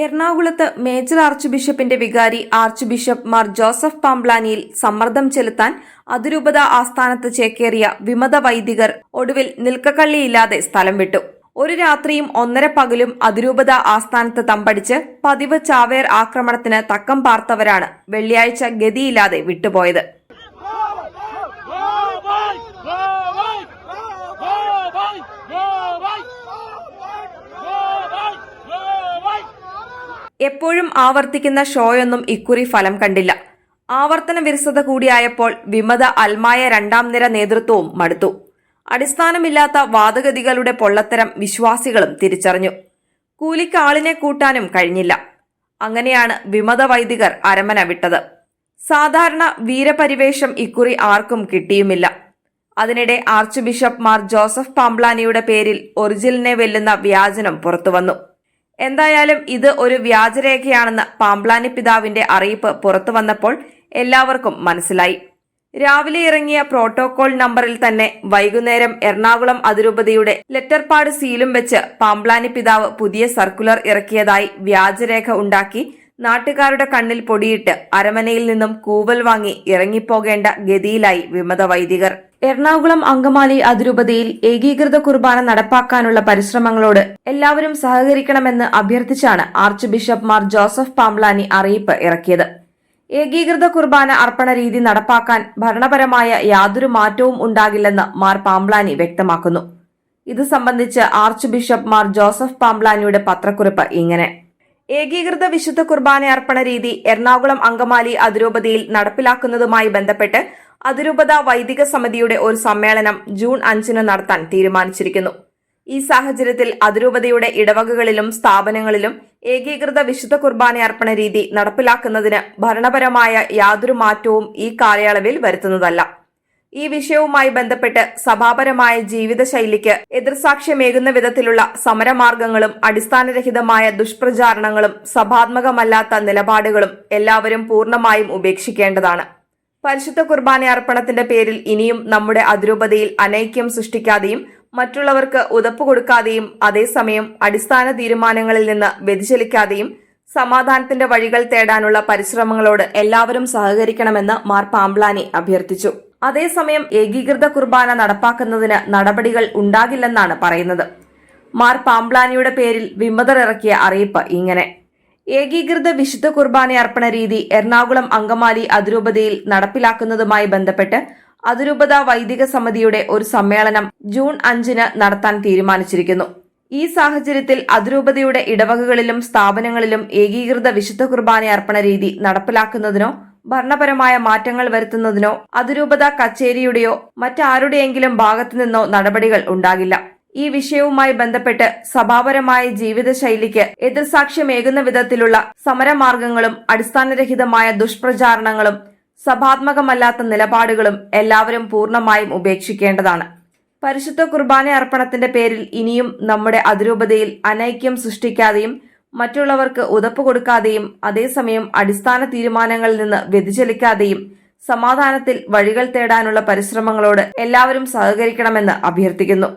എറണാകുളത്ത് major arch ബിഷപ്പിന്റെ വികാരി ആർച്ച് ബിഷപ്പ് മാർ ജോസഫ് പാംബ്ലാനിയിൽ സമ്മർദ്ദം ചെലുത്താൻ അതിരൂപത ആസ്ഥാനത്ത് ചേക്കേറിയ വിമത വൈദികർ ഒടുവിൽ നിൽക്കക്കള്ളിയില്ലാതെ സ്ഥലം വിട്ടു. ഒരു രാത്രിയും 1.5 പകലും അതിരൂപത ആസ്ഥാനത്ത് തമ്പടിച്ച് പതിവ് ചാവേർ ആക്രമണത്തിന് തക്കം പാർത്തവരാണ് വെള്ളിയാഴ്ച ഗതിയില്ലാതെ വിട്ടുപോയത്. എപ്പോഴും ആവർത്തിക്കുന്ന ഷോയൊന്നും ഇക്കുറി ഫലം കണ്ടില്ല. ആവർത്തന വിരസത കൂടിയായപ്പോൾ വിമത അൽമായ 2ാം നിര നേതൃത്വവും മടുത്തു. അടിസ്ഥാനമില്ലാത്ത വാദഗതികളുടെ പൊള്ളത്തരം വിശ്വാസികളും തിരിച്ചറിഞ്ഞു. കൂലിക്ക് ആളിനെ കൂട്ടാനും കഴിഞ്ഞില്ല. അങ്ങനെയാണ് വിമത വൈദികർ അരമന വിട്ടത്. സാധാരണ വീരപരിവേഷം ഇക്കുറി ആർക്കും കിട്ടിയുമില്ല. അതിനിടെ ആർച്ച് ബിഷപ്പ് മാർ ജോസഫ് പാംബ്ലാനിയുടെ പേരിൽ ഒറിജിനലിനെ വെല്ലുന്ന വ്യാജനം പുറത്തുവന്നു. എന്തായാലും ഇത് ഒരു വ്യാജരേഖയാണെന്ന് പാംബ്ലാനി പിതാവിന്റെ അറിയിപ്പ് പുറത്തുവന്നപ്പോൾ എല്ലാവർക്കും മനസ്സിലായി. രാവിലെ ഇറങ്ങിയ പ്രോട്ടോകോൾ നമ്പറിൽ തന്നെ വൈകുന്നേരം എറണാകുളം അതിരൂപതയുടെ ലെറ്റർ പാഡ് സീലും വെച്ച് പാംബ്ലാനി പിതാവ് പുതിയ സർക്കുലർ ഇറക്കിയതായി വ്യാജരേഖ ഉണ്ടാക്കി നാട്ടുകാരുടെ കണ്ണിൽ പൊടിയിട്ട് അരമനയിൽ നിന്നും കൂവൽ വാങ്ങി ഇറങ്ങിപ്പോകേണ്ട ഗതിയിലായി വിമത വൈദികർ. എറണാകുളം അങ്കമാലി അതിരൂപതയിൽ ഏകീകൃത കുർബാന നടപ്പാക്കാനുള്ള പരിശ്രമങ്ങളോട് എല്ലാവരും സഹകരിക്കണമെന്ന് അഭ്യർത്ഥിച്ചാണ് archbishop Mar Joseph Pamplany അറിയിപ്പ് ഇറക്കിയത്. ഏകീകൃത കുർബാന അർപ്പണ രീതി നടപ്പാക്കാൻ ഭരണപരമായ യാതൊരു മാറ്റവും ഉണ്ടാകില്ലെന്ന് മാർ പാംബ്ലാനി വ്യക്തമാക്കുന്നു. ഇത് സംബന്ധിച്ച് ആർച്ച് ബിഷപ്പ് മാർ ജോസഫ് പാംബ്ലാനിയുടെ പത്രക്കുറിപ്പ് ഇങ്ങനെ: ഏകീകൃത വിശുദ്ധ കുർബാന അർപ്പണ രീതി എറണാകുളം അങ്കമാലി അതിരൂപതയിൽ നടപ്പിലാക്കുന്നതുമായി ബന്ധപ്പെട്ട് അതിരൂപത വൈദിക സമിതിയുടെ ഒരു സമ്മേളനം ജൂൺ 5 നടത്താൻ തീരുമാനിച്ചിരിക്കുന്നു. ഈ സാഹചര്യത്തിൽ അതിരൂപതയുടെ ഇടവകകളിലും സ്ഥാപനങ്ങളിലും ഏകീകൃത വിശുദ്ധ കുർബാന അർപ്പണ രീതി നടപ്പിലാക്കുന്നതിന് ഭരണപരമായ യാതൊരു മാറ്റവും ഈ കാലയളവിൽ വരുത്തുന്നതല്ല. ഈ വിഷയവുമായി ബന്ധപ്പെട്ട് സഭാപരമായ ജീവിതശൈലിക്ക് എതിർസാക്ഷ്യമേകുന്ന വിധത്തിലുള്ള സമരമാർഗങ്ങളും അടിസ്ഥാനരഹിതമായ ദുഷ്പ്രചാരണങ്ങളും സഭാത്മകമല്ലാത്ത നിലപാടുകളും എല്ലാവരും പൂർണ്ണമായും ഉപേക്ഷിക്കേണ്ടതാണ്. പരിശുദ്ധ കുർബാന അർപ്പണത്തിന്റെ പേരിൽ ഇനിയും നമ്മുടെ അതിരൂപതയിൽ അനൈക്യം സൃഷ്ടിക്കാതെയും മറ്റുള്ളവർക്ക് ഉതപ്പ് കൊടുക്കാതെയും അതേസമയം അടിസ്ഥാന തീരുമാനങ്ങളിൽ നിന്ന് വ്യതിചലിക്കാതെയും സമാധാനത്തിന്റെ വഴികൾ തേടാനുള്ള പരിശ്രമങ്ങളോട് എല്ലാവരും സഹകരിക്കണമെന്ന് മാർ പാംബ്ലാനി അഭ്യർത്ഥിച്ചു. അതേസമയം ഏകീകൃത കുർബാന നടപ്പാക്കുന്നതിന് നടപടികൾ ഉണ്ടാകില്ലെന്നാണ് പറയുന്നത്. മാർ പാംബ്ലാനിയുടെ പേരിൽ വിമതർ ഇറക്കിയ അറിയിപ്പ് ഇങ്ങനെ: ഏകീകൃത വിശുദ്ധ കുർബാന അർപ്പണ രീതി എറണാകുളം അങ്കമാലി അതിരൂപതയിൽ നടപ്പിലാക്കുന്നതുമായി ബന്ധപ്പെട്ട് അതിരൂപത വൈദിക സമിതിയുടെ ഒരു സമ്മേളനം ജൂൺ 5 നടത്താൻ തീരുമാനിച്ചിരിക്കുന്നു. ഈ സാഹചര്യത്തിൽ അതിരൂപതയുടെ ഇടവകകളിലും സ്ഥാപനങ്ങളിലും ഏകീകൃത വിശുദ്ധ കുർബാന അർപ്പണ രീതി നടപ്പിലാക്കുന്നതിനോ ഭരണപരമായ മാറ്റങ്ങൾ വരുത്തുന്നതിനോ അതിരൂപത കച്ചേരിയുടെയോ മറ്റാരുടെയെങ്കിലും ഭാഗത്തുനിന്നോ നടപടികൾ ഉണ്ടാകില്ല. ഈ വിഷയവുമായി ബന്ധപ്പെട്ട് സഭാപരമായ ജീവിതശൈലിക്ക് എതിർസാക്ഷ്യമേകുന്ന വിധത്തിലുള്ള സമരമാർഗങ്ങളും അടിസ്ഥാനരഹിതമായ ദുഷ്പ്രചാരണങ്ങളും സഭാത്മകമല്ലാത്ത നിലപാടുകളും എല്ലാവരും പൂർണ്ണമായും ഉപേക്ഷിക്കേണ്ടതാണ്. പരിശുദ്ധ കുർബാന അർപ്പണത്തിന്റെ പേരിൽ ഇനിയും നമ്മുടെ അതിരൂപതയിൽ അനൈക്യം സൃഷ്ടിക്കാതെയും മറ്റുള്ളവർക്ക് ഉതപ്പ് കൊടുക്കാതെയും അതേസമയം അടിസ്ഥാന തീരുമാനങ്ങളിൽ നിന്ന് വ്യതിചലിക്കാതെയും സമാധാനത്തിൽ വഴികൾ തേടാനുള്ള പരിശ്രമങ്ങളോട് എല്ലാവരും സഹകരിക്കണമെന്ന് അഭ്യർത്ഥിക്കുന്നു.